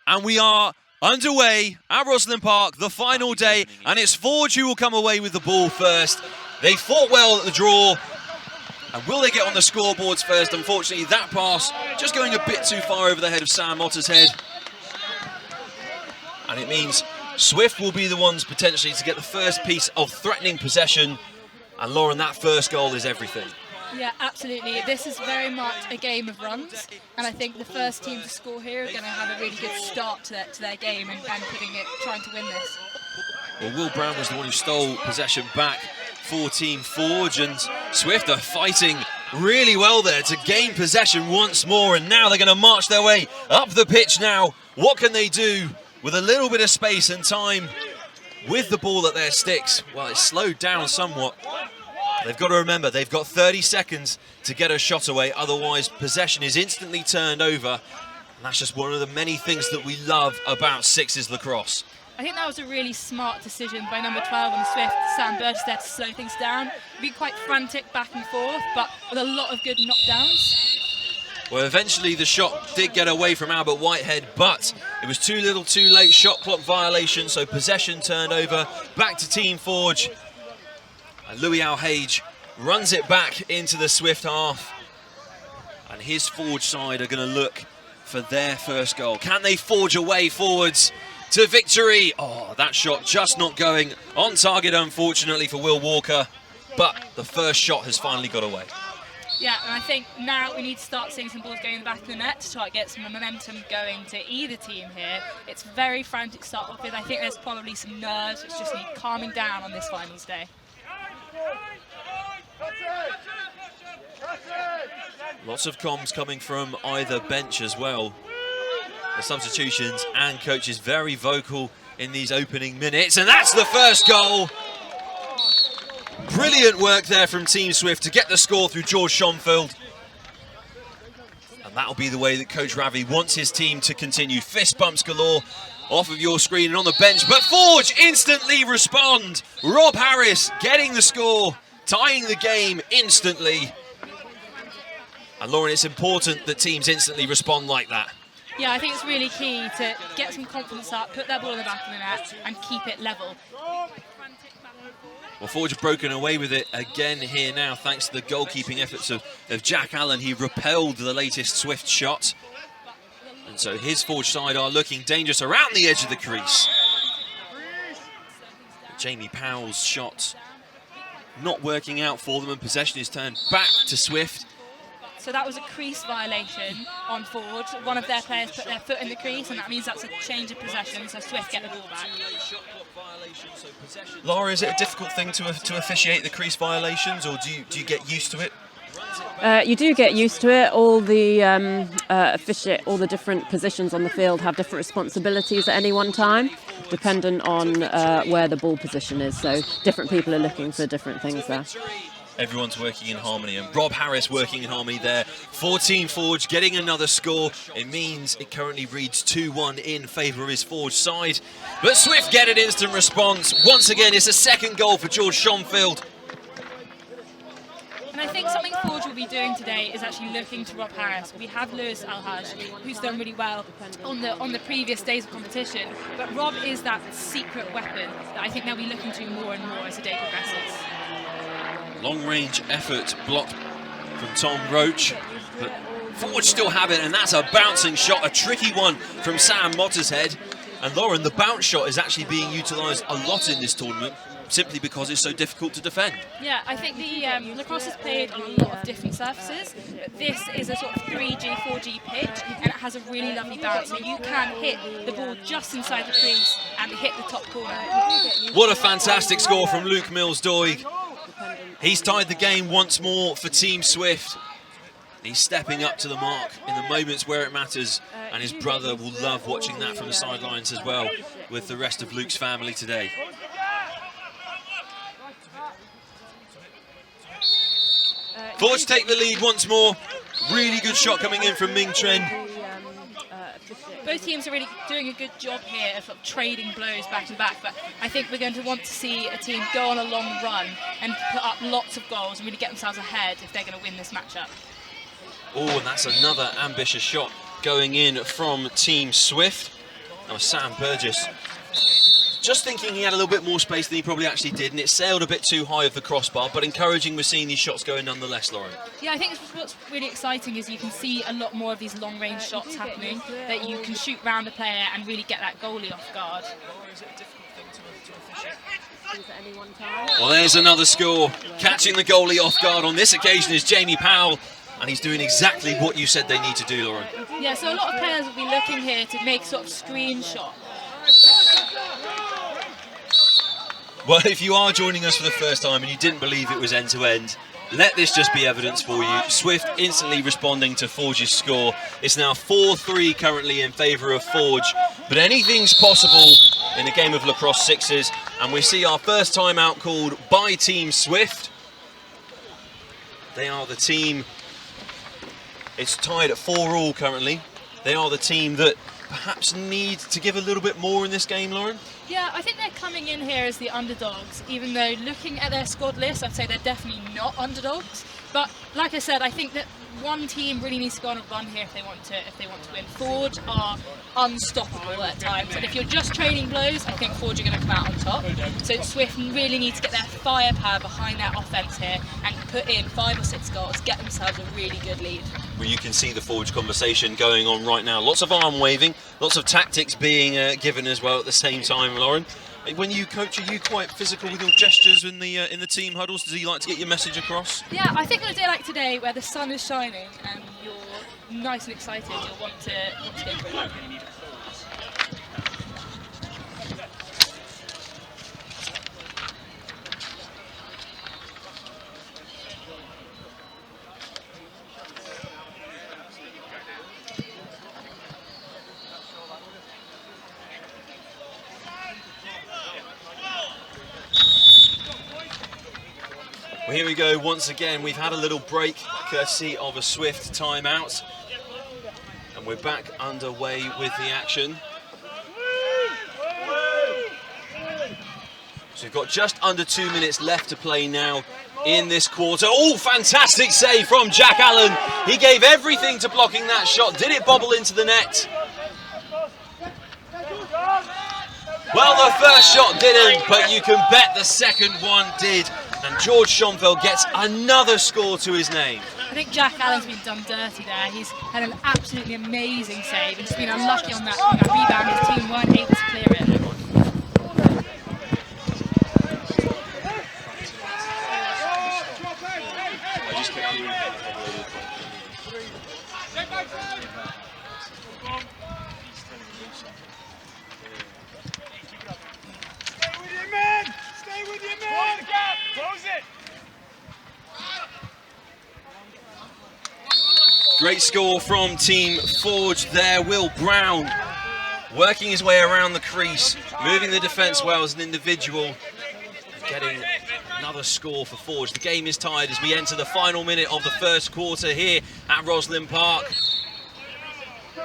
And we are underway at Rosslyn Park, the final day, and it's Forge who will come away with the ball first. They fought well at the draw, and will they get on the scoreboards first? Unfortunately, that pass just going a bit too far over the head of Sam Mottershead. And it means Swift will be the ones potentially to get the first piece of threatening possession. And Lauren, that first goal is everything. Yeah, absolutely. This is very much a game of runs, and I think the first team to score here are going to have a really good start to their game and trying to win this. Well, Will Brown was the one who stole possession back for Team Forge, and Swift are fighting really well there to gain possession once more, and now they're going to march their way up the pitch now. What can they do with a little bit of space and time with the ball at their sticks? Well, it's slowed down somewhat. They've got to remember, they've got 30 seconds to get a shot away, otherwise possession is instantly turned over. And that's just one of the many things that we love about Sixes lacrosse. I think that was a really smart decision by number 12 on Swift, Sam Burgess, there to slow things down. Be quite frantic back and forth, but with a lot of good knockdowns. Well, eventually the shot did get away from Albert Whitehead, but it was too little too late, shot clock violation, so possession turned over, back to Team Forge. And Louis Alhage runs it back into the Swift half. And his Forge side are going to look for their first goal. Can they forge a way forwards to victory? Oh, that shot just not going on target, unfortunately, for Will Walker. But the first shot has finally got away. Yeah, and I think now we need to start seeing some balls going in the back of the net to try to get some momentum going to either team here. It's very frantic start off with. I think there's probably some nerves which just need calming down on this finals day. Lots of comms coming from either bench as well. The substitutions and coaches very vocal in these opening minutes, and that's the first goal. Brilliant work there from Team Swift to get the score through George Schonfeld. And that'll be the way that Coach Ravi wants his team to continue. Fist bumps galore off of your screen and on the bench, but Forge instantly respond. Rob Harris getting the score, tying the game instantly. And Lauren, it's important that teams instantly respond like that. Yeah, I think it's really key to get some confidence up, put their ball in the back of the net and keep it level. Well, Forge have broken away with it again here now, thanks to the goalkeeping efforts of Jack Allen. He repelled the latest Swift shot. And so his Forge side are looking dangerous around the edge of the crease. Jamie Powell's shot not working out for them, and possession is turned back to Swift. So that was a crease violation on Forge. One of their players put their foot in the crease, and that means that's a change of possession, so Swift get the ball back. Laura, is it a difficult thing to officiate the crease violations, or do you get used to it? You do get used to it. All the different positions on the field have different responsibilities at any one time, dependent on where the ball position is. So different people are looking for different things there. Everyone's working in harmony, and Rob Harris working in harmony there for Team Forge, getting another score. It means it currently reads 2-1 in favour of his Forge side. But Swift get an instant response. Once again, it's a second goal for George Schonfeld. And I think something Forge will be doing today is actually looking to Rob Harris. We have Lewis Alhaj, who's done really well on the previous days of competition, but Rob is that secret weapon that I think they'll be looking to more and more as the day progresses. Long-range effort blocked from Tom Roach, but Forge still have it, and that's a bouncing shot, a tricky one from Sam Mottershead. And Lauren, the bounce shot is actually being utilised a lot in this tournament, simply because it's so difficult to defend. Yeah, I think the lacrosse is played on a lot of different surfaces, but this is a sort of 3G, 4G pitch, and it has a really lovely bounce, so you can hit the ball just inside the crease and hit the top corner. What a fantastic score from Luke Mills-Doig. He's tied the game once more for Team Swift. He's stepping up to the mark in the moments where it matters, and his brother will love watching that from the sidelines as well with the rest of Luke's family today. Forge take the lead once more. Really good shot coming in from Ming Tren. Both teams are really doing a good job here of trading blows back to back, but I think we're going to want to see a team go on a long run and put up lots of goals and really get themselves ahead if they're going to win this matchup. Oh, and that's another ambitious shot going in from Team Swift. That was Sam Burgess. Just thinking he had a little bit more space than he probably actually did, and it sailed a bit too high of the crossbar, but encouraging we're seeing these shots going nonetheless, Lauren. Yeah, I think what's really exciting is you can see a lot more of these long-range shots happening, that you can shoot round the player and really get that goalie off guard. Well, there's another score. Catching the goalie off guard on this occasion is Jamie Powell, and he's doing exactly what you said they need to do, Lauren. Yeah, so a lot of players will be looking here to make sort of screenshot. Well, if you are joining us for the first time and you didn't believe it was end-to-end, let this just be evidence for you. Swift instantly responding to Forge's score. It's now 4-3 currently in favour of Forge, but anything's possible in a game of lacrosse sixes, and we see our first timeout called by Team Swift. They are the team, it's tied at 4-all currently. They are the team that perhaps need to give a little bit more in this game, Lauren? Yeah, I think they're coming in here as the underdogs, even though looking at their squad list, I'd say they're definitely not underdogs. But like I said, I think that one team really needs to go on a run here if they want to win. Forge are unstoppable at times, and if you're just trading blows, I think Forge are going to come out on top. So Swift really need to get their firepower behind that offence here and put in 5 or 6 goals, get themselves a really good lead. Well, you can see the Forge conversation going on right now. Lots of arm waving, lots of tactics being given as well at the same time, Lauren. When you coach, are you quite physical with your gestures in the team huddles? Does he like to get your message across? Yeah, I think on a day like today, where the sun is shining and you're nice and excited, you'll want to go for it. Well, here we go once again. We've had a little break courtesy of a Swift timeout, and we're back underway with the action. So we've got just under 2 minutes left to play now in this quarter. Oh, fantastic save from Jack Allen. He gave everything to blocking that shot. Did it bobble into the net? Well, the first shot didn't, but you can bet the second one did. And George Schonfeld gets another score to his name. I think Jack Allen's been done dirty there. He's had an absolutely amazing save and just been unlucky on that rebound. His team weren't able to clear it. Stay with your man! Close it! Great score from Team Forge there. Will Brown working his way around the crease, moving the defence well as an individual, getting another score for Forge. The game is tied as we enter the final minute of the first quarter here at Roslyn Park.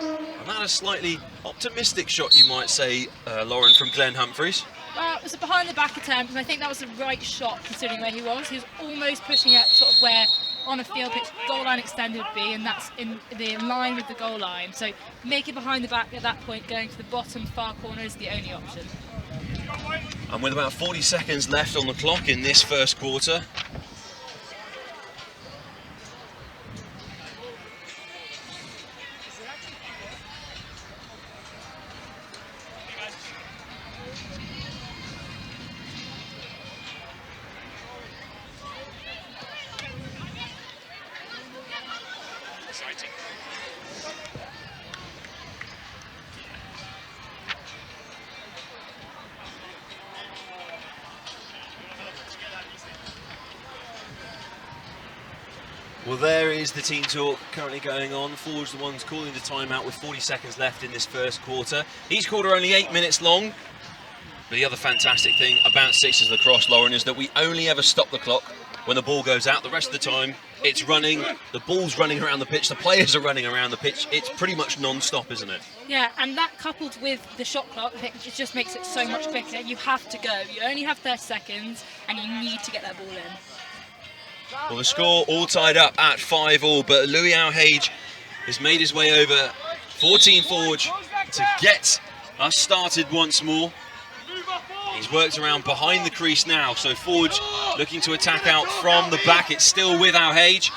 And that a slightly optimistic shot, you might say, Lauren, from Glenn Humphreys. Well, it was a behind the back attempt, and I think that was the right shot considering where he was. He was almost pushing it sort of where on a field pitch goal line extended would be, and that's in line with the goal line. So make it behind the back at that point, going to the bottom far corner is the only option. And with about 40 seconds left on the clock in this first quarter, well, there is the team talk currently going on. Forge the ones calling the timeout with 40 seconds left in this first quarter. Each quarter only 8 minutes long. But the other fantastic thing about Sixers lacrosse, Lauren, is that we only ever stop the clock when the ball goes out. The rest of the time, it's running, the ball's running around the pitch, the players are running around the pitch. It's pretty much non-stop, isn't it? Yeah, and that coupled with the shot clock, I think it just makes it so much quicker. You have to go. You only have 30 seconds, and you need to get that ball in. Well, the score all tied up at 5-all, but Louis Alhage has made his way over for Team Forge to get are started once more. He's worked around behind the crease now, so Forge looking to attack out from the back. It's still with Alhage.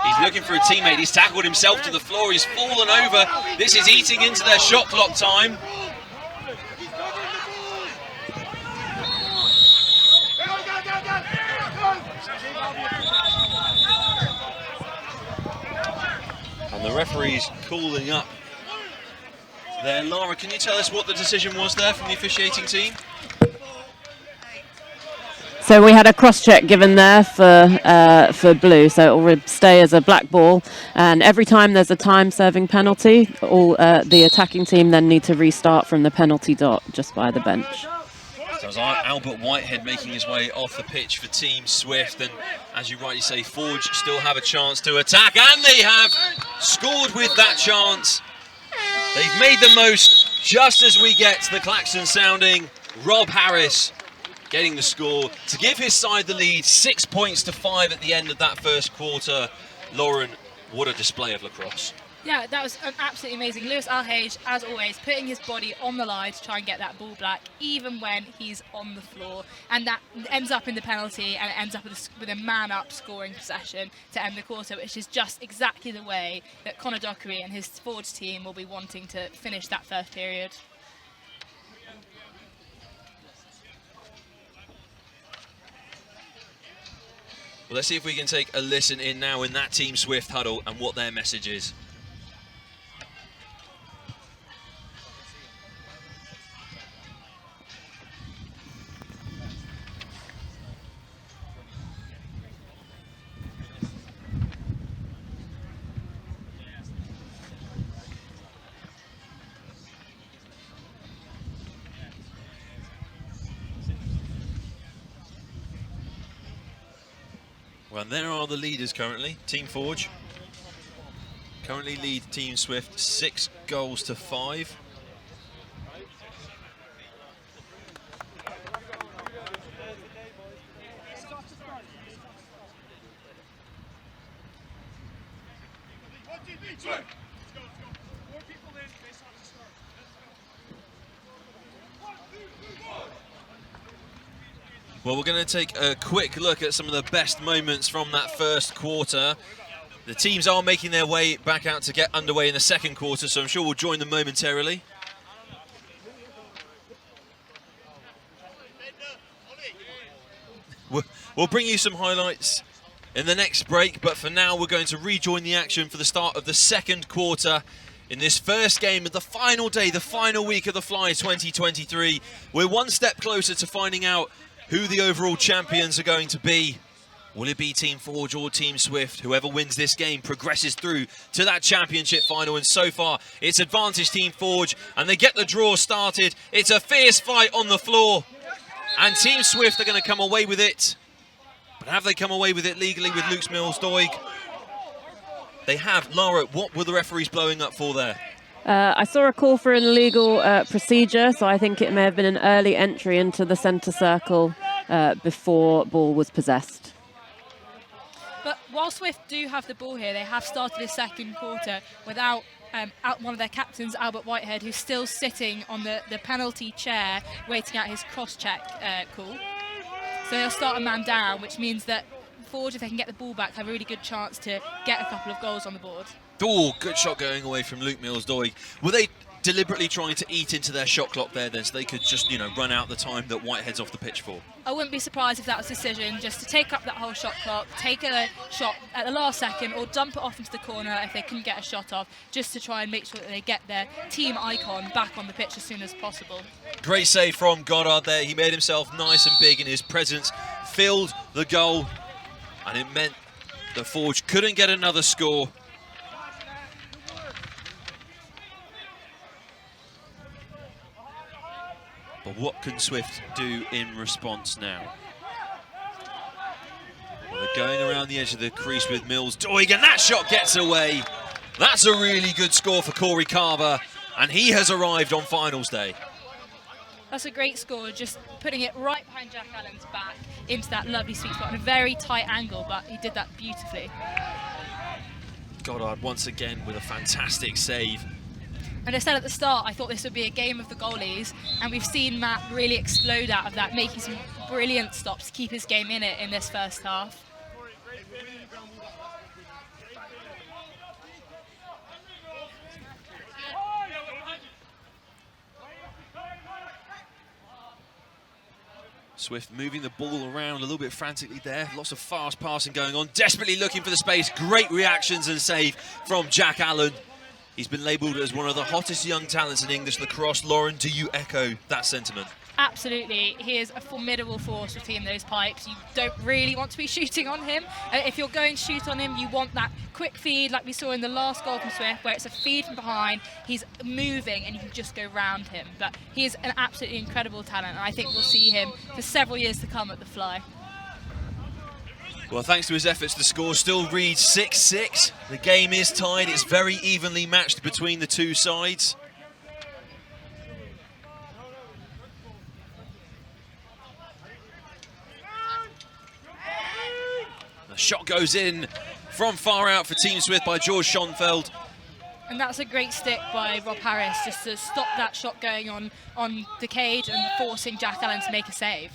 He's looking for a teammate. He's tackled himself to the floor. He's fallen over. This is eating into their shot clock time. And the referee's calling up there. Lara, can you tell us what the decision was there from the officiating team? So we had a cross-check given there for blue, so it will stay as a black ball. And every time there's a time-serving penalty, all the attacking team then need to restart from the penalty dot just by the bench. So it was Albert Whitehead making his way off the pitch for Team Swift, and as you rightly say, Forge still have a chance to attack, and they have scored with that chance. They've made the most just as we get the klaxon sounding. Rob Harris getting the score to give his side the lead, 6 points to 5 at the end of that first quarter. Lauren, what a display of lacrosse. Yeah, that was absolutely amazing. Lewis Alhage, as always, putting his body on the line to try and get that ball back, even when he's on the floor. And that ends up in the penalty, and it ends up with a man-up scoring possession to end the quarter, which is just exactly the way that Conor Dockery and his Forge team will be wanting to finish that first period. Well, let's see if we can take a listen in now in that Team Swift huddle and what their message is. Well, there are the leaders currently. Team Forge currently lead Team Swift 6 goals to 5. Well, we're going to take a quick look at some of the best moments from that first quarter. The teams are making their way back out to get underway in the second quarter, so I'm sure we'll join them momentarily. We'll bring you some highlights in the next break, but for now we're going to rejoin the action for the start of the second quarter in this first game of the final day, the final week of the Fly 2023. We're one step closer to finding out who the overall champions are going to be. Will it be Team Forge or Team Swift? Whoever wins this game progresses through to that championship final, and so far it's advantage Team Forge, and they get the draw started. It's a fierce fight on the floor, and Team Swift are going to come away with it. But have they come away with it legally with Luke Mills-Doig? They have. Lara, what were the referees blowing up for there? I saw a call for an illegal procedure, so I think it may have been an early entry into the centre circle before ball was possessed. But while Swift do have the ball here, they have started the second quarter without one of their captains, Albert Whitehead, who's still sitting on the penalty chair waiting out his cross-check call. So they'll start a man down, which means that Forge, if they can get the ball back, have a really good chance to get a couple of goals on the board. Oh, good shot going away from Luke Mills-Doig. Were they deliberately trying to eat into their shot clock there then, so they could just, run out the time that Whitehead's off the pitch for? I wouldn't be surprised if that was the decision, just to take up that whole shot clock, take a shot at the last second, or dump it off into the corner if they couldn't get a shot off, just to try and make sure that they get their team icon back on the pitch as soon as possible. Great save from Goddard there. He made himself nice and big, and his presence filled the goal, and it meant the Forge couldn't get another score. But what can Swift do in response now? Well, they're going around the edge of the crease with Mills-Doig, and that shot gets away. That's a really good score for Corey Carver, and he has arrived on finals day. That's a great score, just putting it right behind Jack Allen's back into that lovely sweet spot, in a very tight angle, but he did that beautifully. Goddard once again with a fantastic save. And I said at the start, I thought this would be a game of the goalies, and we've seen Matt really explode out of that, making some brilliant stops to keep his game in it in this first half. Swift moving the ball around a little bit frantically there. Lots of fast passing going on. Desperately looking for the space. Great reactions and save from Jack Allen. He's been labelled as one of the hottest young talents in English lacrosse. Lauren, do you echo that sentiment? Absolutely. He is a formidable force for Team Those Pikes. You don't really want to be shooting on him. If you're going to shoot on him, you want that quick feed like we saw in the last goal from Swift, where it's a feed from behind, he's moving and you can just go round him. But he is an absolutely incredible talent, and I think we'll see him for several years to come at the Fly. Well, thanks to his efforts, the score still reads 6-6. The game is tied. It's very evenly matched between the two sides. The shot goes in from far out for Team Swift by George Schonfeld. And that's a great stick by Rob Harris, just to stop that shot going on Decade and forcing Jack Allen to make a save.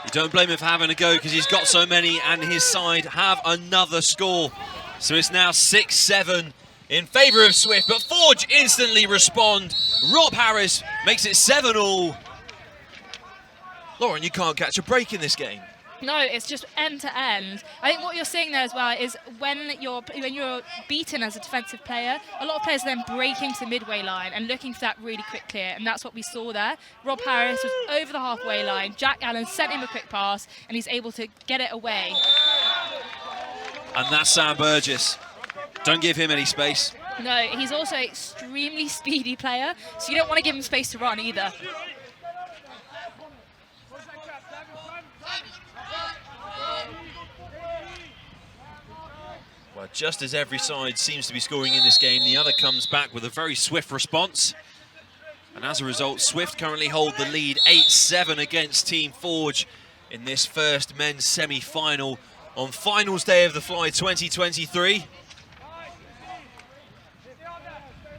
You don't blame him for having a go because he's got so many, and his side have another score. So it's now 6-7 in favour of Swift, but Forge instantly respond. Rob Harris makes it 7-all. Lauren, you can't catch a break in this game. No, it's just end to end. I think what you're seeing there as well is when you're beaten as a defensive player, a lot of players are then breaking to the midway line and looking for that really quick clear, and that's what we saw there. Rob Harris was over the halfway line, Jack Allen sent him a quick pass, and he's able to get it away. And that's Sam Burgess. Don't give him any space. No, he's also an extremely speedy player, so you don't want to give him space to run either. Well, just as every side seems to be scoring in this game, the other comes back with a very swift response. And as a result, Swift currently hold the lead 8-7 against Team Forge in this first men's semi-final on finals day of the Fly 2023.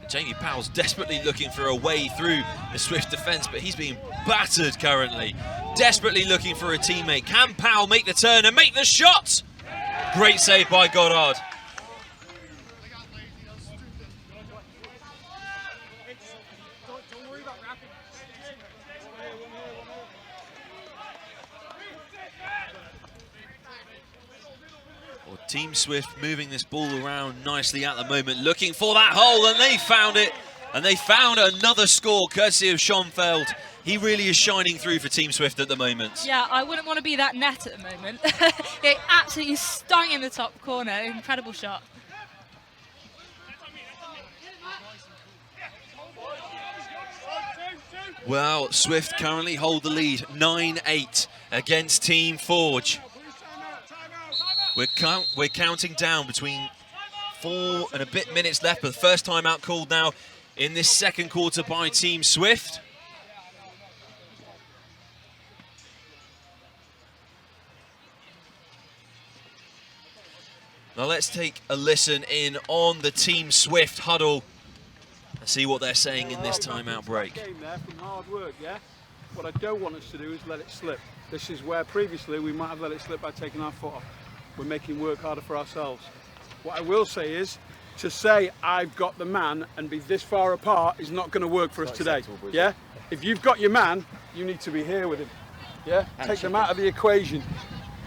Jamie Powell's desperately looking for a way through the Swift defence, but he's being battered currently. Desperately looking for a teammate. Can Powell make the turn and make the shot? Great save by Goddard. Well, Team Swift moving this ball around nicely at the moment, looking for that hole, and they found it. And they found another score courtesy of Schonfeld. He really is shining through for Team Swift at the moment. Yeah, I wouldn't want to be that net at the moment. It absolutely stung in the top corner. Incredible shot. Well, Swift currently hold the lead 9-8 against Team Forge. We're counting down between 4 and a bit minutes left, but the first time out called now in this second quarter by Team Swift. Now let's take a listen in on the Team Swift huddle and see what they're saying in this timeout break. Game there from hard work, yeah? What I don't want us to do is let it slip. This is where previously we might have let it slip by taking our foot off. We're making work harder for ourselves. What I will say is, to say I've got the man and be this far apart is not going to work for us today, yeah? If you've got your man, you need to be here with him, yeah? Take them out of the equation.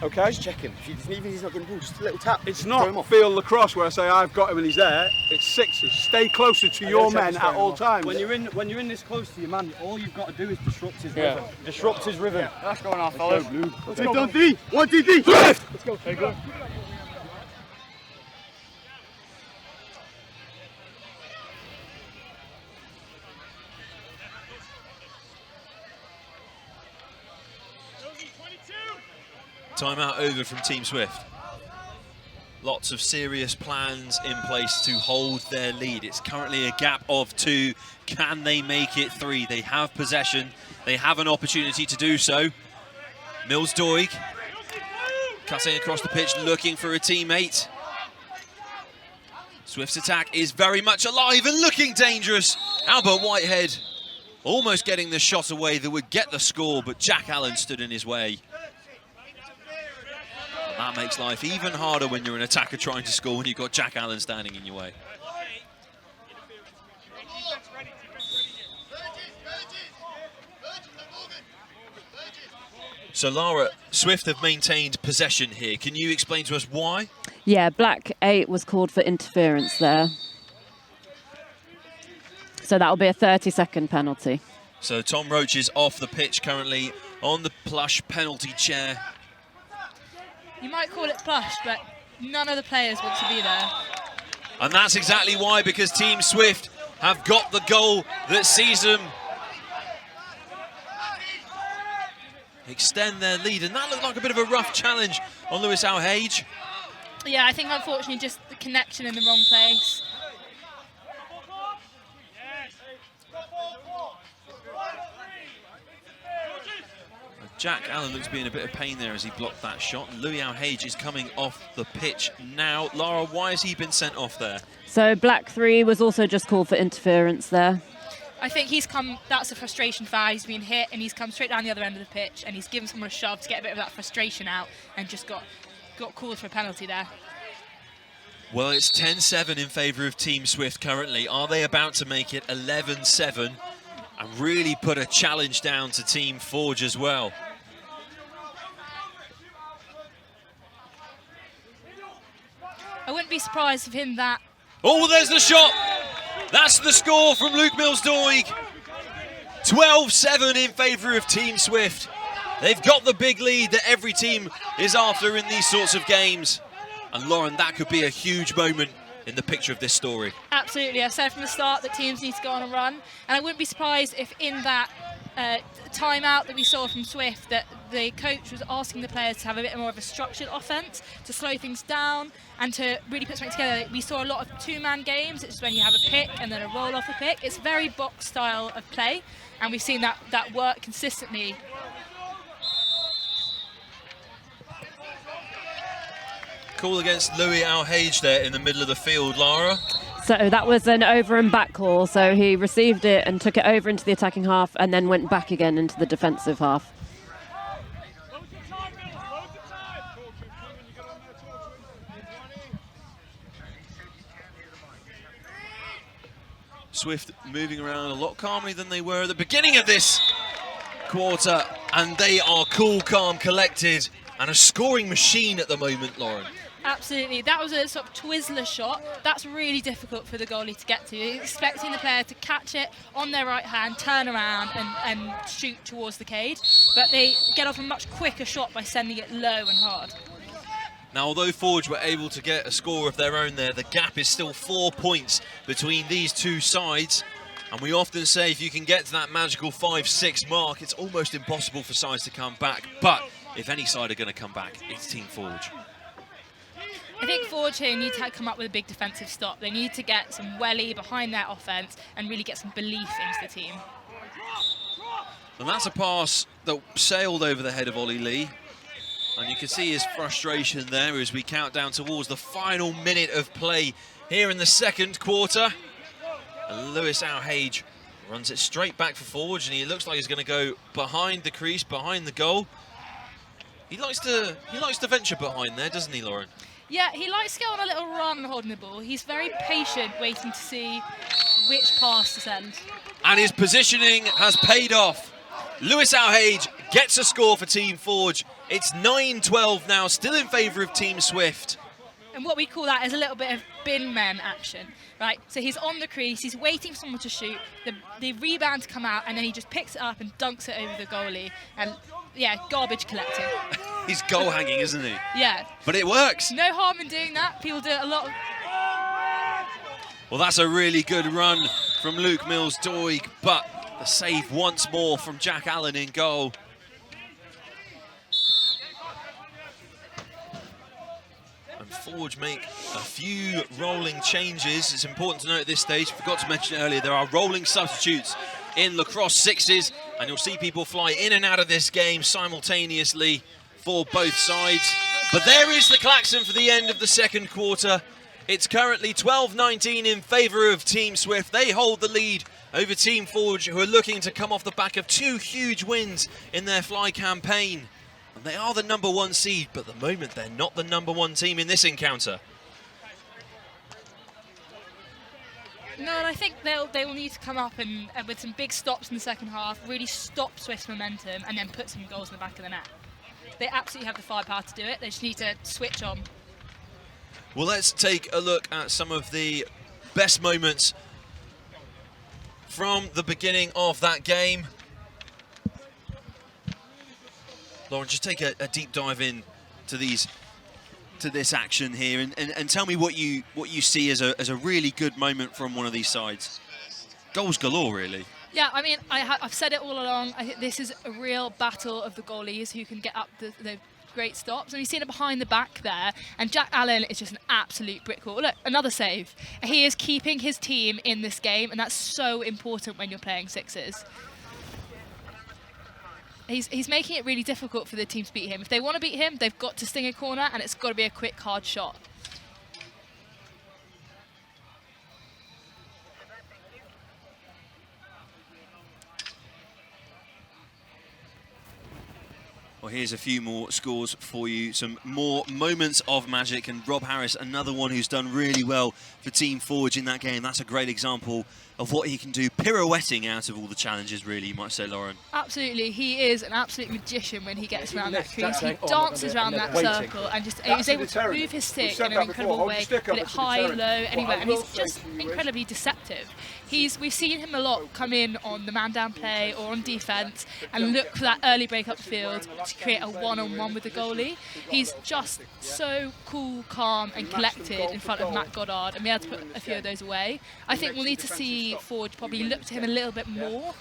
Okay? Just checking. Even if he's not going to pull, just a little tap. It's not field lacrosse where I say I've got him and he's there. It's sixes. Stay closer to your men at all times. When you're in this close to your man, all you've got to do is disrupt his rhythm. Disrupt his rhythm. That's going off, fellas. Let's go, Dundee. 1 DD. Left. Let's go. Hey, go. Timeout over from Team Swift. Lots of serious plans in place to hold their lead. It's currently a gap of 2. Can they make it 3? They have possession. They have an opportunity to do so. Mills Doig cutting across the pitch, looking for a teammate. Swift's attack is very much alive and looking dangerous. Albert Whitehead almost getting the shot away that would get the score, but Jack Allen stood in his way. And that makes life even harder when you're an attacker trying to score when you've got Jack Allen standing in your way. So Lara, Swift have maintained possession here. Can you explain to us why? Yeah, black 8 was called for interference there. So that'll be a 30-second penalty. So Tom Roach is off the pitch currently on the plush penalty chair. You might call it plush, but none of the players want to be there. And that's exactly why, because Team Swift have got the goal that sees them extend their lead. And that looked like a bit of a rough challenge on Lewis Al-Hage. Yeah, I think unfortunately just the connection in the wrong place. Jack Allen looks to be in a bit of pain there as he blocked that shot. And Louis Al-Hage is coming off the pitch now. Lara, why has he been sent off there? So black 3 was also just called for interference there. I think he's come, that's a frustration foul. He's been hit and he's come straight down the other end of the pitch and he's given someone a shove to get a bit of that frustration out and just got called for a penalty there. Well, it's 10-7 in favour of Team Swift currently. Are they about to make it 11-7 and really put a challenge down to Team Forge as well? I wouldn't be surprised if him that... Oh, there's the shot! That's the score from Luke Mills-Doig. 12-7 in favour of Team Swift. They've got the big lead that every team is after in these sorts of games. And Lauren, that could be a huge moment in the picture of this story. Absolutely. I said from the start that teams need to go on a run. And I wouldn't be surprised if in that timeout that we saw from Swift that the coach was asking the players to have a bit more of a structured offence, to slow things down and to really put something together. We saw a lot of two-man games. It's when you have a pick and then a roll off a pick. It's very box style of play and we've seen that work consistently. Call against Louis Al-Hage there in the middle of the field, Lara. So that was an over and back call. So he received it and took it over into the attacking half and then went back again into the defensive half. Swift moving around a lot calmly than they were at the beginning of this quarter, and they are cool, calm, collected, and a scoring machine at the moment, Lauren. Absolutely. That was a sort of Twizzler shot. That's really difficult for the goalie to get to. You're expecting the player to catch it on their right hand, turn around and shoot towards the cage, but they get off a much quicker shot by sending it low and hard. Now, although Forge were able to get a score of their own there, the gap is still 4 points between these two sides. And we often say if you can get to that magical 5-6 mark, it's almost impossible for sides to come back. But if any side are going to come back, it's Team Forge. I think Forge here need to come up with a big defensive stop. They need to get some welly behind their offence and really get some belief into the team. And that's a pass that sailed over the head of Ollie Lee. And you can see his frustration there as we count down towards the final minute of play here in the second quarter. And Lewis Al-Hage runs it straight back for Forge, and he looks like he's going to go behind the crease, behind the goal. He likes to venture behind there, doesn't he, Lauren? Yeah, he likes to go on a little run holding the ball. He's very patient, waiting to see which pass to send. And his positioning has paid off. Lewis Al-Hage gets a score for Team Forge. It's 9-12 now, still in favour of Team Swift. And what we call that is a little bit of bin men action, right? So he's on the crease, he's waiting for someone to shoot, the rebound to come out, and then he just picks it up and dunks it over the goalie. And yeah, garbage collecting. He's goal hanging, isn't he? Yeah. But it works. No harm in doing that. People do it a lot. Well, that's a really good run from Luke Mills-Doig, but the save once more from Jack Allen in goal. And Forge make a few rolling changes. It's important to note at this stage, forgot to mention earlier, there are rolling substitutes in lacrosse sixes, and you'll see people fly in and out of this game simultaneously for both sides. But there is the klaxon for the end of the second quarter. It's currently 12-19 in favour of Team Swift. They hold the lead over Team Forge, who are looking to come off the back of 2 huge wins in their Fly campaign. And they are the #1 seed, but at the moment they're not the #1 team in this encounter. No, and I think they will need to come up and with some big stops in the second half, really stop Swift's momentum, and then put some goals in the back of the net. They absolutely have the firepower to do it. They just need to switch on. Well, let's take a look at some of the best moments from the beginning of that game. Lauren, just take a deep dive in to this action here, and tell me what you see as a really good moment from one of these sides. Goals galore, really. Yeah, I mean, I've said it all along. I think this is a real battle of the goalies who can get up the great stops. And you've seen it behind the back there. And Jack Allen is just an absolute brick wall. Look, another save. He is keeping his team in this game, and that's so important when you're playing sixes. He's making it really difficult for the team to beat him. If they want to beat him, they've got to sting a corner, and it's got to be a quick, hard shot. Well, here's a few more scores for you, some more moments of magic, and Rob Harris, another one who's done really well for Team Forge in that game. That's a great example of what he can do, pirouetting out of all the challenges, really, you might say, Lauren. Absolutely, he is an absolute magician when he gets around that crease. He dances around that circle and just he's able to move his stick in an incredible way, put it high, low, anywhere, and he's just incredibly deceptive. We've seen him a lot come in on the man-down play or on defence and look for that early break up the field to create a one-on-one with the goalie. He's just so cool, calm and collected in front of Matt Goddard, and be able to put a few of those away. I think we'll need to see Forge probably look to him a little bit more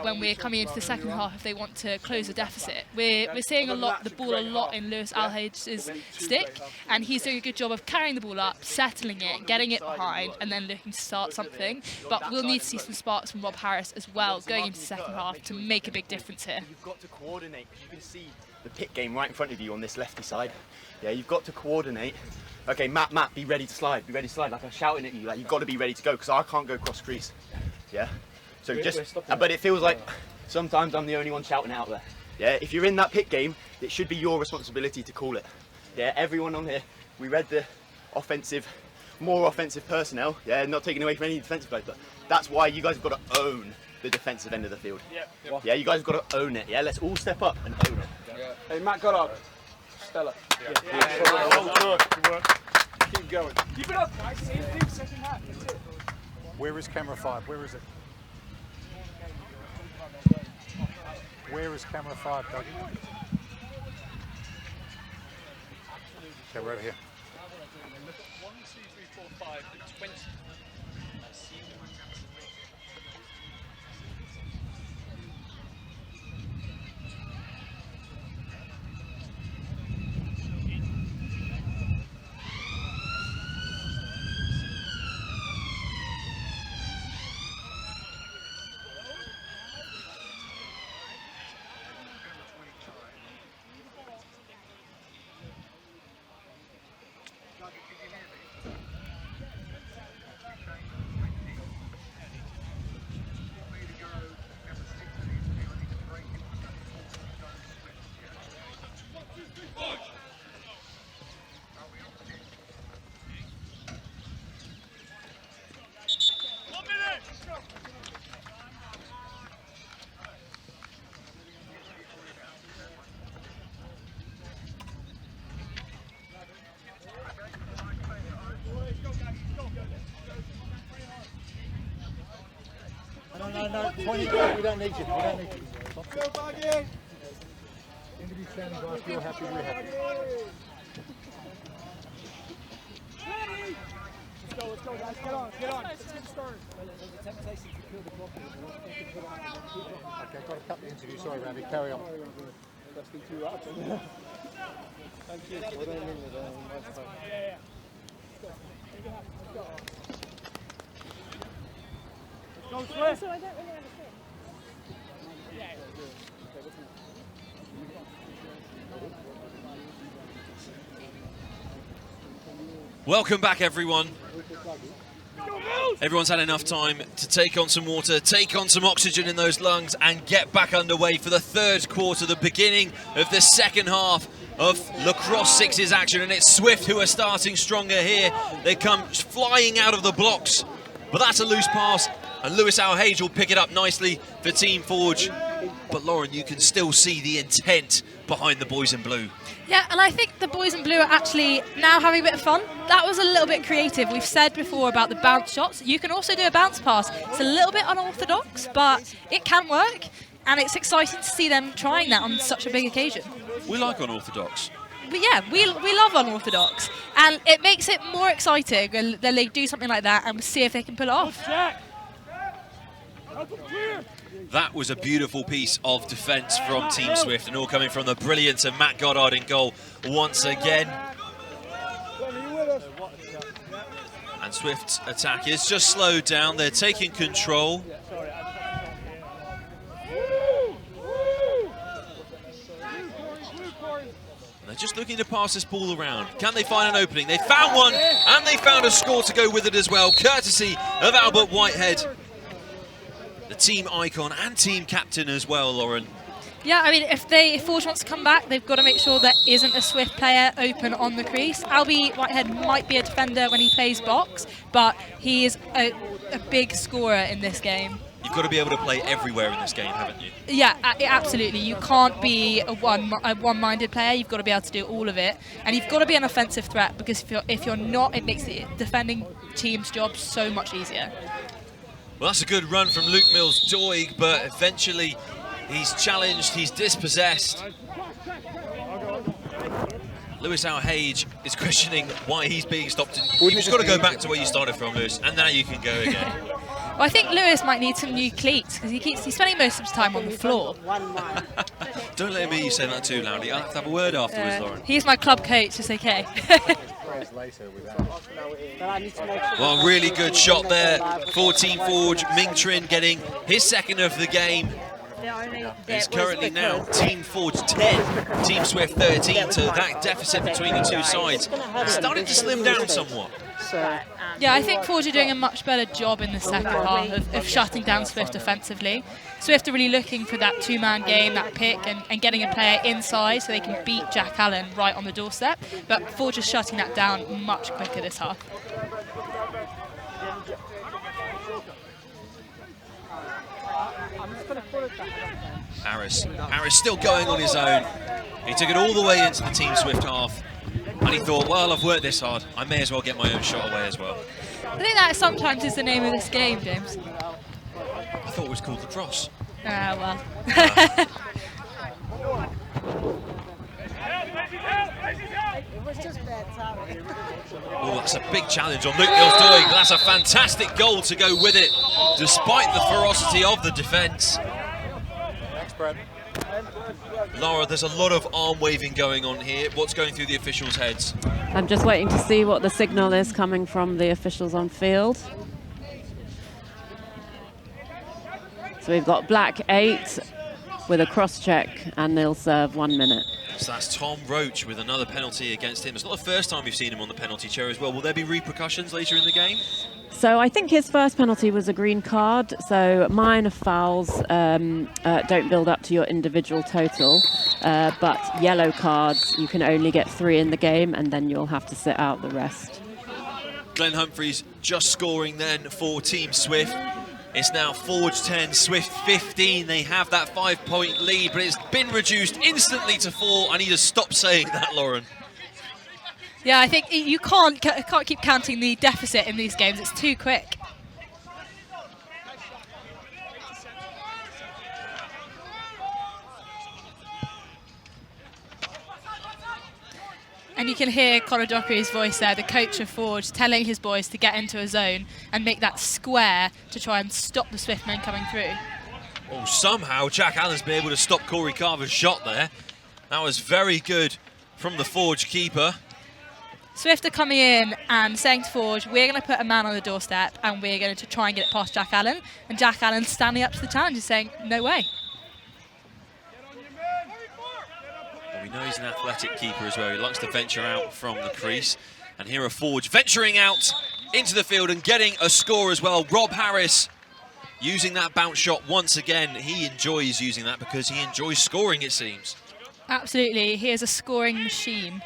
when we're coming into the second half if they want to close the deficit. We're seeing the ball a lot in Lewis Alhage's stick, and he's doing a good job of carrying the ball up, settling it, getting it behind, and then looking to start something. But we'll need to see some sparks from Rob Harris as well going into the second half to make a big difference here. You've got to coordinate, because you can see the pit game right in front of you on this lefty side. Yeah, you've got to coordinate. Okay, Matt, be ready to slide. Be ready to slide. Like I'm shouting at you, like you've got to be ready to go, because I can't go cross crease. Yeah. So but it feels like sometimes I'm the only one shouting out there. Yeah. If you're in that pit game, it should be your responsibility to call it. Yeah. Everyone on here, we read the more offensive personnel. Yeah. Not taking away from any defensive players, but that's why you guys have got to own the defensive end of the field. Yeah. Yeah. You guys have got to own it. Yeah. Let's all step up and own it. Yeah. Hey, Matt Goddard. Stella. Yeah. Good work. Keep going. Keep it up, guys. Same thing, second half. That's it. Where is camera 5? Where is it? Where is camera 5, Dougie? Okay, we're over here. 1, 2, 3, 4, 5, 20. No, 20, we don't need you. We don't need you. Go, Baggy! Interview standing by, if you're happy, we're happy. Let's go, guys. Get on. Let's get started. Okay, got to cut the interview. Sorry, Randy. Carry on. Thank you. Yeah. Go, Swift. So I don't really understand. Welcome back, everyone. Everyone's had enough time to take on some water, take on some oxygen in those lungs, and get back underway for the third quarter, the beginning of the second half of Lacrosse 6's action. And it's Swift who are starting stronger here. They come flying out of the blocks, but that's a loose pass, and Lewis Alhage will pick it up nicely for Team Forge. But Lauren, you can still see the intent behind the boys in blue. Yeah, and I think the boys in blue are actually now having a bit of fun. That was a little bit creative. We've said before about the bounce shots. You can also do a bounce pass. It's a little bit unorthodox, but it can work, and it's exciting to see them trying that on such a big occasion. We like unorthodox. But yeah, we love unorthodox, and it makes it more exciting when they do something like that and see if they can pull it off. That was a beautiful piece of defence from Team Swift, and all coming from the brilliance of Matt Goddard in goal once again. And Swift's attack is just slowed down. They're taking control. They're just looking to pass this ball around. Can they find an opening? They found one, and they found a score to go with it as well, courtesy of Albert Whitehead, the team icon and team captain as well, Lauren. Yeah, I mean, if Forge wants to come back, they've got to make sure there isn't a Swift player open on the crease. Albie Whitehead might be a defender when he plays box, but he is a big scorer in this game. You've got to be able to play everywhere in this game, haven't you? Yeah, absolutely. You can't be a one-minded player. You've got to be able to do all of it, and you've got to be an offensive threat, because if you're not, it makes the defending team's job so much easier. Well, that's a good run from Luke Mills-Doig, but eventually he's challenged, he's dispossessed. Lewis Alhage is questioning why he's being stopped. You've just got to go back to where you started from, Lewis, and now you can go again. Well, I think Lewis might need some new cleats, because he's spending most of his time on the floor. Don't let me say that too loudly. I'll have to have a word afterwards, Lauren. He's my club coach, it's okay. Well, really good shot there for Team Forge. Ming Trin getting his second of the game. It's currently now Team Forge 10, Team Swift 13, so that deficit between the two sides is starting to slim down somewhat. Yeah, I think Forge are doing a much better job in the second half of shutting down Swift offensively. Swift are really looking for that two-man game, that pick, and getting a player inside so they can beat Jack Allen right on the doorstep. But Forge is shutting that down much quicker this half. Harris still going on his own. He took it all the way into the Team Swift half, and he thought, well, I've worked this hard, I may as well get my own shot away as well. I think that sometimes is the name of this game, James. I thought it was called lacrosse. Well. Oh, that's a big challenge on Luke Mills-Doig. That's a fantastic goal to go with it, despite the ferocity of the defence. Thanks, Brad. Laura, there's a lot of arm waving going on here. What's going through the officials' heads? I'm just waiting to see what the signal is coming from the officials on field. So we've got black 8 with a cross-check, and they'll serve 1 minute. So that's Tom Roach with another penalty against him. It's not the first time we've seen him on the penalty chair as well. Will there be repercussions later in the game? So I think his first penalty was a green card. So minor fouls don't build up to your individual total. But yellow cards, you can only get 3 in the game, and then you'll have to sit out the rest. Glenn Humphreys just scoring then for Team Swift. It's now Forge 10, Swift 15. They have that 5-point lead, but it's been reduced instantly to 4. I need to stop saying that, Lauren. Yeah, I think you can't keep counting the deficit in these games. It's too quick. And you can hear Conor Dockery's voice there, the coach of Forge, telling his boys to get into a zone and make that square to try and stop the Swift men coming through. Oh, somehow Jack Allen's been able to stop Corey Carver's shot there. That was very good from the Forge keeper. Swift are coming in and saying to Forge, we're going to put a man on the doorstep and we're going to try and get it past Jack Allen. And Jack Allen standing up to the challenge and saying, no way. We know he's an athletic keeper as well. He likes to venture out from the crease. And here are Forge venturing out into the field and getting a score as well. Rob Harris using that bounce shot once again. He enjoys using that because he enjoys scoring, it seems. Absolutely, he is a scoring machine.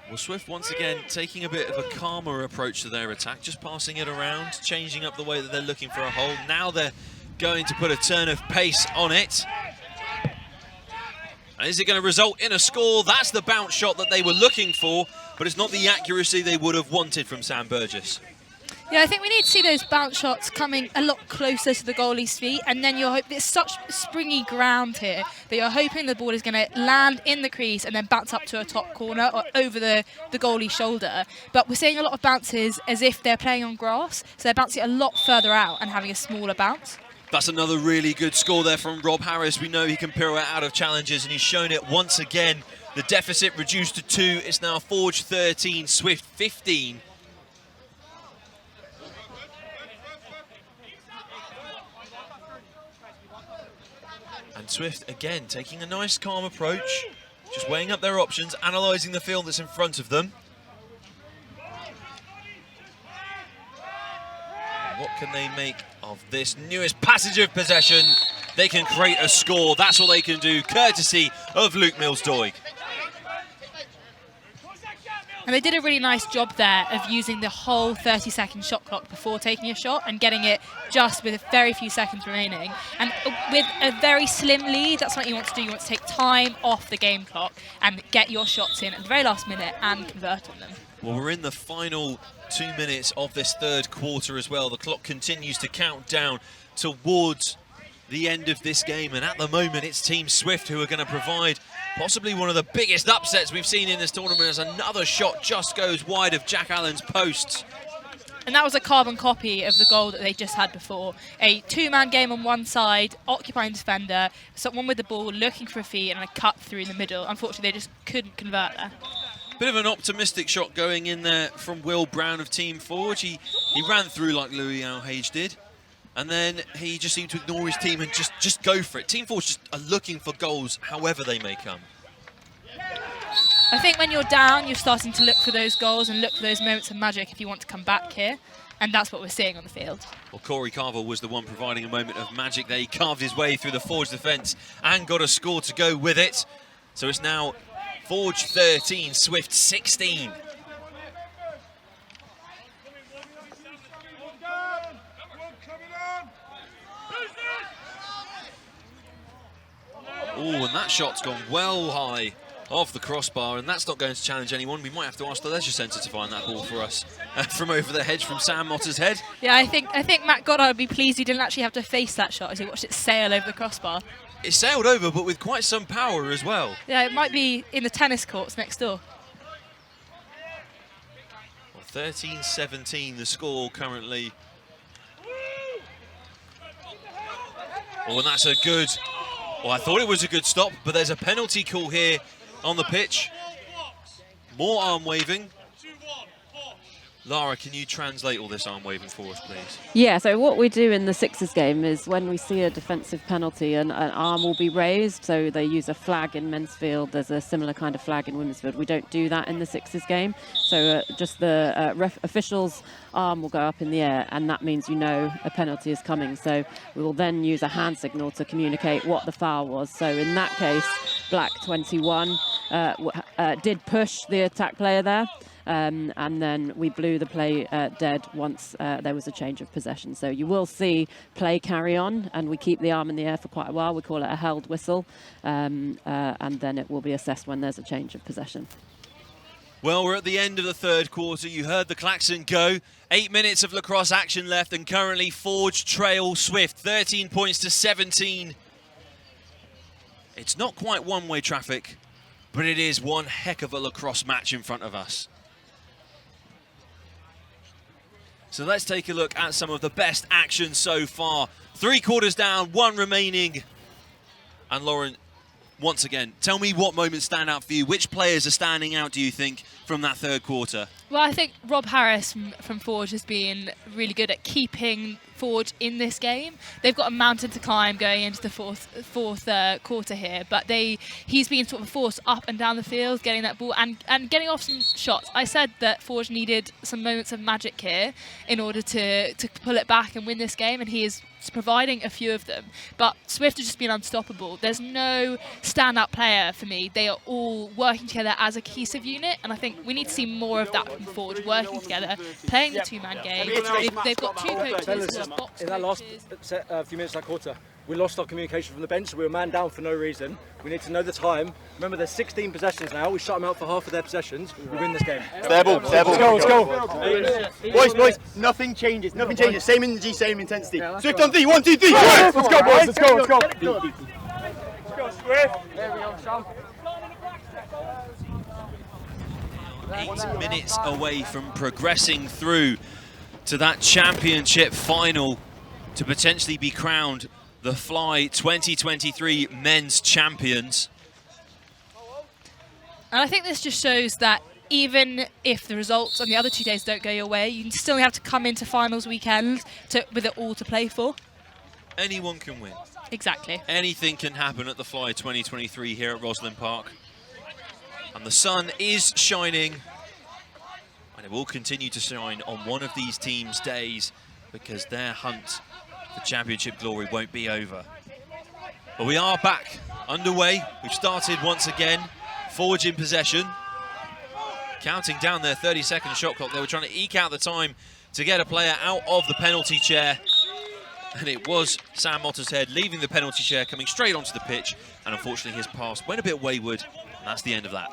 Well, Swift once again taking a bit of a calmer approach to their attack, just passing it around, changing up the way that they're looking for a hole. Now they're going to put a turn of pace on it. And is it going to result in a score? That's the bounce shot that they were looking for, but it's not the accuracy they would have wanted from Sam Burgess. Yeah, I think we need to see those bounce shots coming a lot closer to the goalie's feet, and then you're it's such springy ground here that you're hoping the ball is going to land in the crease and then bounce up to a top corner or over the goalie's shoulder. But we're seeing a lot of bounces as if they're playing on grass, so they're bouncing a lot further out and having a smaller bounce. That's another really good score there from Rob Harris. We know he can pirouette out of challenges, and he's shown it once again. The deficit reduced to 2. It's now Forge 13, Swift 15. And Swift, again, taking a nice calm approach, just weighing up their options, analysing the field that's in front of them. What can they make of this newest passage of possession? They can create a score. That's what they can do, courtesy of Luke Mills-Doig. And they did a really nice job there of using the whole 30-second shot clock before taking a shot and getting it just with very few seconds remaining. And with a very slim lead, that's what you want to do. You want to take time off the game clock and get your shots in at the very last minute and convert on them. Well, we're in the final 2 minutes of this third quarter as well. The clock continues to count down towards the end of this game, and at the moment it's Team Swift who are going to provide possibly one of the biggest upsets we've seen in this tournament, as another shot just goes wide of Jack Allen's posts. And that was a carbon copy of the goal that they just had before. A two-man game on one side, occupying defender, someone with the ball looking for a feed and a cut through the middle. Unfortunately, they just couldn't convert there. Bit of an optimistic shot going in there from Will Brown of Team Forge. He ran through like Louis Alhage did, and then he just seemed to ignore his team and just go for it. Team Forge just are looking for goals however they may come. I think when you're down, you're starting to look for those goals and look for those moments of magic if you want to come back here, and that's what we're seeing on the field. Well, Corey Carver was the one providing a moment of magic there. He carved his way through the Forge defence and got a score to go with it. So it's now Forge 13, Swift 16. Oh, and that shot's gone well high off the crossbar, and that's not going to challenge anyone. We might have to ask the Leisure Centre to find that ball for us from over the hedge from Sam Motter's head. Yeah, I think Matt Goddard would be pleased he didn't actually have to face that shot as he watched it sail over the crossbar. It sailed over, but with quite some power as well. Yeah, it might be in the tennis courts next door. Well, 13-17 the score currently. Oh, and that's a good... Well, I thought it was a good stop, but there's a penalty call here on the pitch. More arm waving. Lara, can you translate all this arm waving for us, please? Yeah, so what we do in the Sixers game is when we see a defensive penalty, an arm will be raised. So they use a flag in men's field. There's a similar kind of flag in women's field. We don't do that in the Sixers game. So just the official's arm will go up in the air, and that means you know a penalty is coming. So we will then use a hand signal to communicate what the foul was. So in that case, Black 21 did push the attack player there. And then we blew the play dead once there was a change of possession. So you will see play carry on, and we keep the arm in the air for quite a while. We call it a held whistle, and then it will be assessed when there's a change of possession. Well, we're at the end of the third quarter. You heard the klaxon go. 8 minutes of lacrosse action left, and currently Forge trail Swift 13 points to 17. It's not quite one-way traffic, but it is one heck of a lacrosse match in front of us. So let's take a look at some of the best action so far. 3 quarters down, 1 remaining. And Lauren, once again, tell me what moments stand out for you. Which players are standing out, do you think, from that third quarter? Well, I think Rob Harris from Forge has been really good at keeping Forge in this game. They've got a mountain to climb going into the fourth quarter here, but he's been sort of forced up and down the field, getting that ball and getting off some shots. I said that Forge needed some moments of magic here in order to pull it back and win this game, and he is providing a few of them. But Swift has just been unstoppable. There's no standout player for me. They are all working together as a cohesive unit, and I think we need to see more of that from Forge, working together, playing the two-man game. They've got two coaches who are box in that last coaches. few minutes of that quarter, we lost our communication from the bench, so we were man down for no reason. We need to know the time. Remember, there's 16 possessions now. We shut them out for half of their possessions. We win this game. It's their ball. Let's go. Boys, nothing changes. Nothing changes. Same energy, same intensity. Swift on 3. 1, 2, 3. Let's go, boys. Let's go. Let's go, Swift. There we go, Sam. 8 minutes away from progressing through to that championship final to potentially be crowned the Fly 2023 men's champions. And I think this just shows that even if the results on the other 2 days don't go your way, you still have to come into finals weekend with it all to play for. Anyone can win. Exactly. Anything can happen at the Fly 2023 here at Rosslyn Park. And the sun is shining, and it will continue to shine on one of these teams' days, because their hunt for championship glory won't be over. But we are back underway. We've started once again. Forge in possession, counting down their 30-second shot clock. They were trying to eke out the time to get a player out of the penalty chair, and it was Sam Mottershead leaving the penalty chair, coming straight onto the pitch, and unfortunately his pass went a bit wayward, and that's the end of that.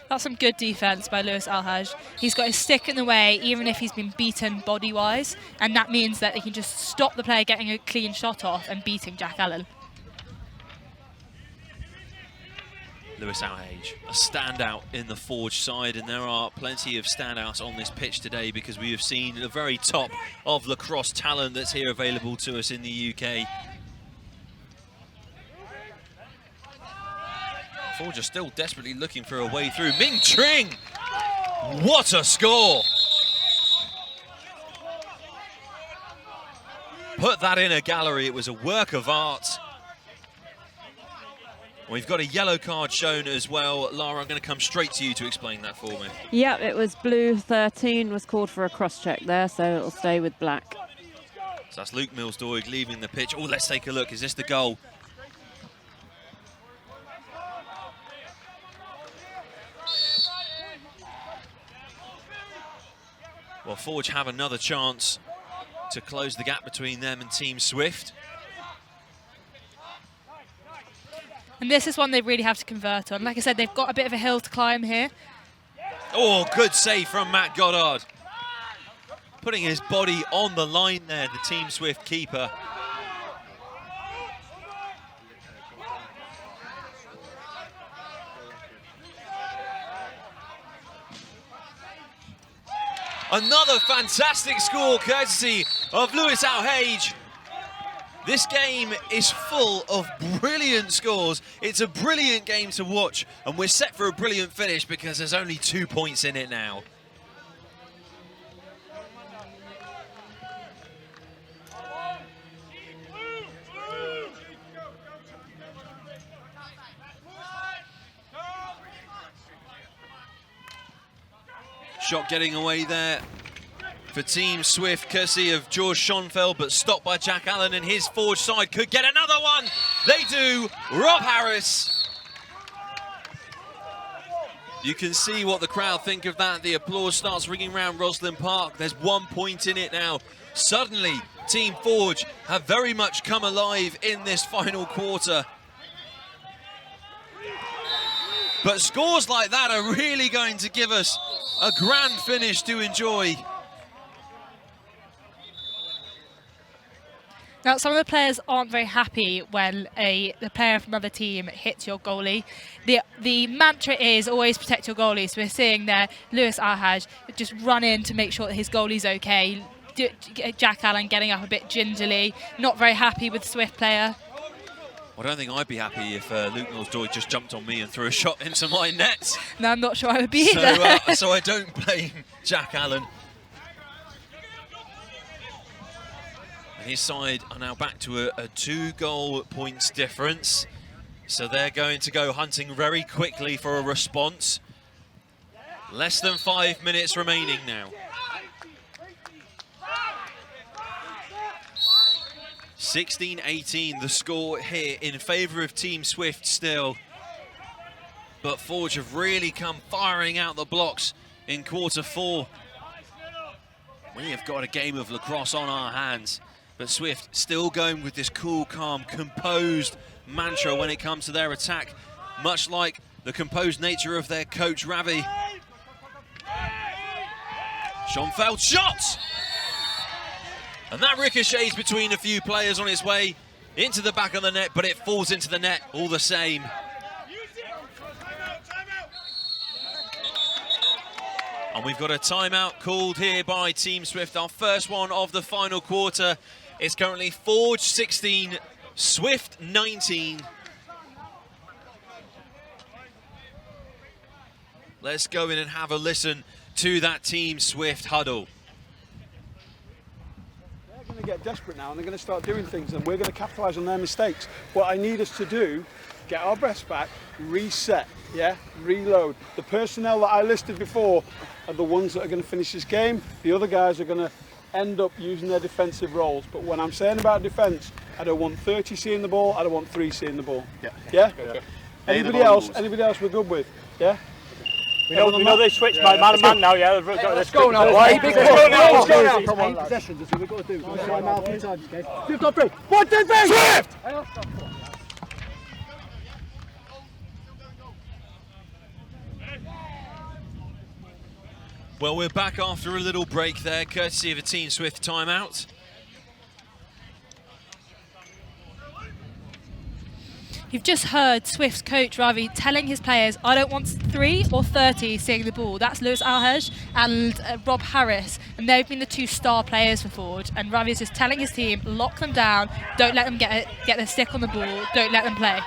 That's some good defence by Lewis Al-Haj. He's got his stick in the way, even if he's been beaten body-wise, and that means that he can just stop the player getting a clean shot off and beating Jack Allen. Lewis Al-Haj, a standout in the Forge side, and there are plenty of standouts on this pitch today, because we have seen the very top of lacrosse talent that's here available to us in the UK. Forge are still desperately looking for a way through. Ming Tring! What a score! Put that in a gallery. It was a work of art. We've got a yellow card shown as well. Lara, I'm going to come straight to you to explain that for me. Yeah, it was blue 13 was called for a cross-check there, so it'll stay with black. So that's Luke Mills-Doig leaving the pitch. Oh, let's take a look. Is this the goal? Well, Forge have another chance to close the gap between them and Team Swift. And this is one they really have to convert on. Like I said, they've got a bit of a hill to climb here. Oh, good save from Matt Goddard. Putting his body on the line there, the Team Swift keeper. Another fantastic score courtesy of Lewis Al-Haj. This game is full of brilliant scores. It's a brilliant game to watch, and we're set for a brilliant finish because there's only 2 points in it now. Shot getting away there for Team Swift, courtesy of George Schonfeld, but stopped by Jack Allen, and his Forge side could get another one. They do. Rob Harris. You can see what the crowd think of that. The applause starts ringing around Rosslyn Park. There's 1 point in it now. Suddenly, Team Forge have very much come alive in this final quarter. But scores like that are really going to give us a grand finish to enjoy. Now, some of the players aren't very happy when the player from another team hits your goalie. The mantra is always protect your goalie. So we're seeing there Lewis Al-Haj just run in to make sure that his goalie's okay. Jack Allen getting up a bit gingerly, not very happy with the Swift player. I don't think I'd be happy if Luke Mills-Doig just jumped on me and threw a shot into my net. No, I'm not sure I would be either. So I don't blame Jack Allen. And his side are now back to a 2-goal points difference. So they're going to go hunting very quickly for a response. Less than 5 minutes remaining now. 16-18 the score here in favour of Team Swift still. But Forge have really come firing out the blocks in quarter 4. We have got a game of lacrosse on our hands. But Swift still going with this cool, calm, composed mantra when it comes to their attack, much like the composed nature of their coach, Ravi. Schonfeld shot! And that ricochets between a few players on its way into the back of the net, but it falls into the net all the same. And we've got a timeout called here by Team Swift, our first one of the final quarter. It's currently Forge 16, Swift 19. Let's go in and have a listen to that Team Swift huddle. They're going to get desperate now and they're going to start doing things, and we're going to capitalise on their mistakes. What I need us to do, get our breath back, reset, yeah, reload. The personnel that I listed before are the ones that are going to finish this game. The other guys are going to end up using their defensive roles. But when I'm saying about defence, I don't want 30 seeing the ball, I don't want 3 seeing the ball. Yeah? Anybody else we're good with? Yeah? We know they switched by man to man now, yeah. Let's go now. Let's go now. 8 possessions, that's what we've got to do. Time out 3 times, okay? 5 on 3. 1, 2, 3! Swift! Well, we're back after a little break there, courtesy of a Team Swift timeout. You've just heard Swift's coach, Ravi, telling his players, I don't want 3 or 30 seeing the ball. That's Lewis Alhaj and Rob Harris. And they've been the 2 star players for Forge. And Ravi is just telling his team, lock them down, don't let them get their stick on the ball, don't let them play.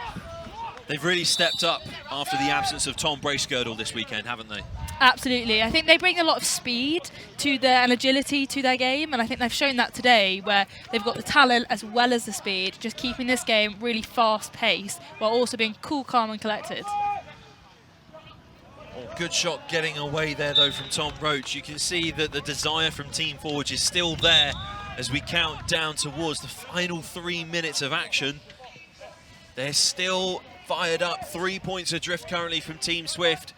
They've really stepped up after the absence of Tom Bracegirdle this weekend, haven't they? Absolutely. I think they bring a lot of speed and agility to their game, and I think they've shown that today, where they've got the talent as well as the speed, just keeping this game really fast-paced while also being cool, calm and collected. Oh, good shot getting away there, though, from Tom Roach. You can see that the desire from Team Forge is still there as we count down towards the final 3 minutes of action. They're still fired up, 3 points adrift currently from Team Swift.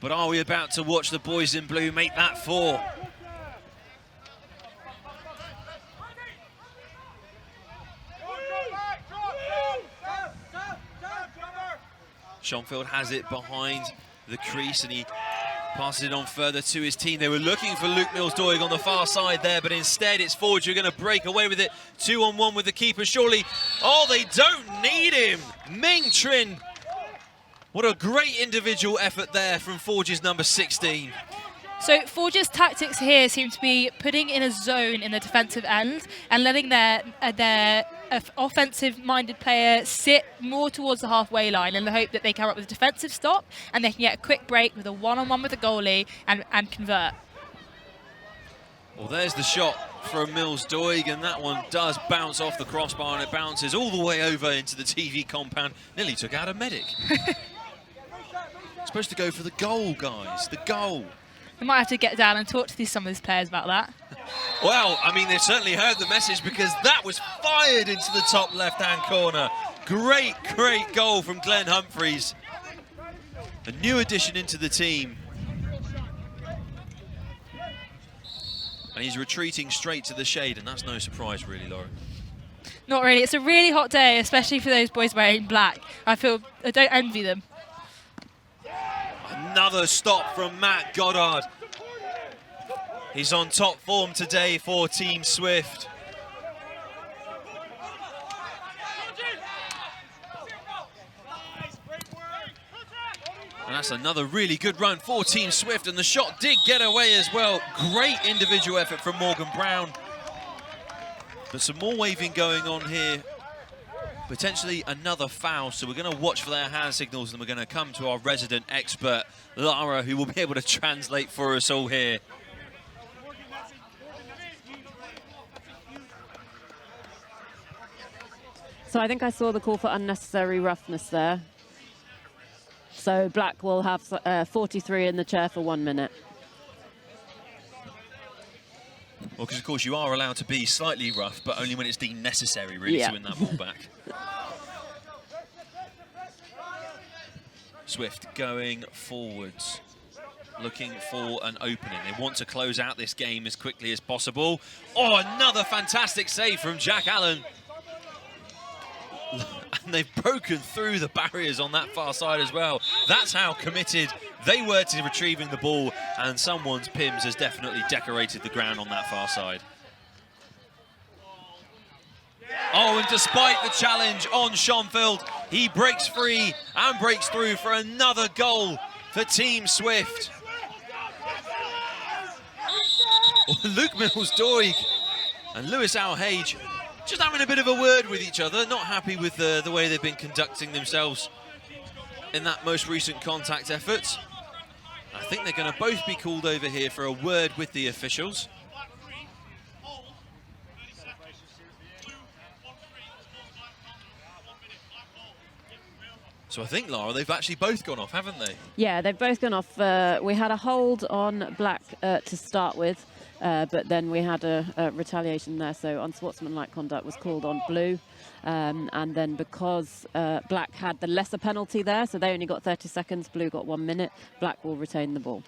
But are we about to watch the boys in blue make that 4? Schonfeld has it behind the crease and he passes it on further to his team. They were looking for Luke Mills-Doig on the far side there, but instead it's Forge who are going to break away with it. 2-on-1 with the keeper, surely. Oh, they don't need him. Ming Trin. What a great individual effort there from Forge's number 16. So Forge's tactics here seem to be putting in a zone in the defensive end and letting their offensive-minded player sit more towards the halfway line in the hope that they come up with a defensive stop and they can get a quick break with a one-on-one with the goalie and convert. Well, there's the shot from Mills-Doig, and that one does bounce off the crossbar, and it bounces all the way over into the TV compound. Nearly took out a medic. Supposed to go for the goal, guys, the goal. We might have to get down and talk to some of these players about that. Well, I mean, they've certainly heard the message because that was fired into the top left-hand corner. Great, great goal from Glenn Humphreys. A new addition into the team. And he's retreating straight to the shade, and that's no surprise, really, Lauren. Not really. It's a really hot day, especially for those boys wearing black. I don't envy them. Another stop from Matt Goddard. He's on top form today for Team Swift. And that's another really good run for Team Swift, and the shot did get away as well. Great individual effort from Morgan Brown. But some more waving going on here potentially another foul, so we're going to watch for their hand signals, and we're going to come to our resident expert, Lara, who will be able to translate for us all here. So I think I saw the call for unnecessary roughness there. So Black will have 43 in the chair for 1 minute. Well, because of course you are allowed to be slightly rough, but only when it's deemed necessary, really, to win that ball back. Swift going forwards, looking for an opening. They want to close out this game as quickly as possible. Oh, another fantastic save from Jack Allen. And they've broken through the barriers on that far side as well. That's how committed they were to retrieving the ball, and someone's Pims has definitely decorated the ground on that far side. Oh, and despite the challenge on Schonfeld, he breaks free and breaks through for another goal for Team Swift. Luke Mills-Doig and Lewis Alhage just having a bit of a word with each other, not happy with the way they've been conducting themselves in that most recent contact effort. I think they're going to both be called over here for a word with the officials. So I think, Lara, they've actually both gone off, haven't they? Yeah, they've both gone off. We had a hold on Black to start with, but then we had a retaliation there. So unsportsmanlike conduct was called on Blue. And then because Black had the lesser penalty there, so they only got 30 seconds, Blue got 1 minute, Black will retain the ball.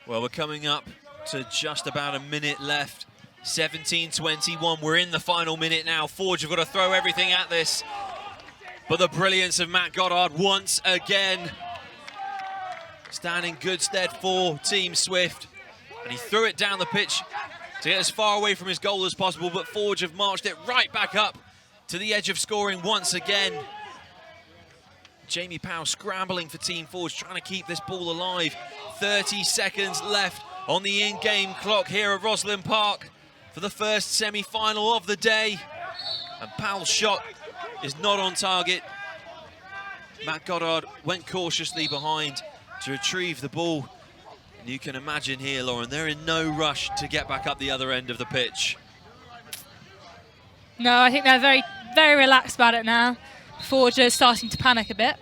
Well, we're coming up to just about a minute left. 17-21, we're in the final minute now. Forge have got to throw everything at this. But the brilliance of Matt Goddard once again standing good stead for Team Swift. And he threw it down the pitch to get as far away from his goal as possible, but Forge have marched it right back up to the edge of scoring once again. Jamie Powell scrambling for Team Forge, trying to keep this ball alive. 30 seconds left on the in-game clock here at Roslyn Park for the first semi-final of the day. And Powell's shot is not on target. Matt Goddard went cautiously behind to retrieve the ball. And you can imagine here, Lauren, they're in no rush to get back up the other end of the pitch. No, I think they're very, very relaxed about it now. Forge are starting to panic a bit.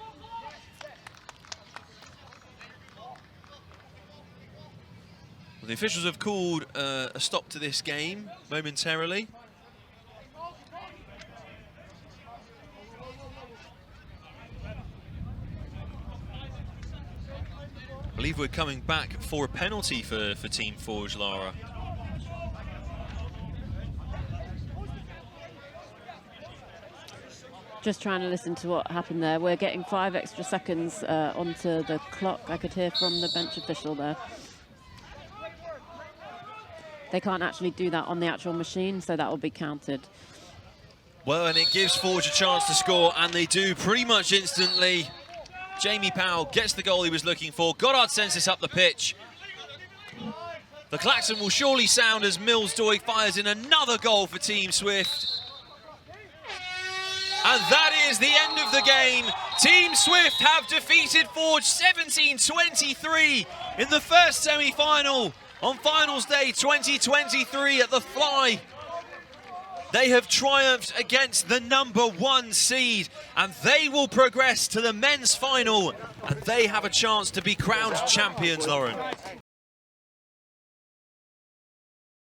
Well, the officials have called a stop to this game momentarily. I believe we're coming back for a penalty for Team Forge, Lara. Just trying to listen to what happened there. We're getting 5 extra seconds onto the clock. I could hear from the bench official there. They can't actually do that on the actual machine, so that will be counted. Well, and it gives Forge a chance to score, and they do pretty much instantly. Jamie Powell gets the goal he was looking for. Goddard sends this up the pitch. The klaxon will surely sound as Mills-Doig fires in another goal for Team Swift. And that is the end of the game. Team Swift have defeated Forge 17-23 in the first semi-final on Finals Day 2023 at the Fly. They have triumphed against the #1 seed, and they will progress to the men's final, and they have a chance to be crowned champions, Lauren.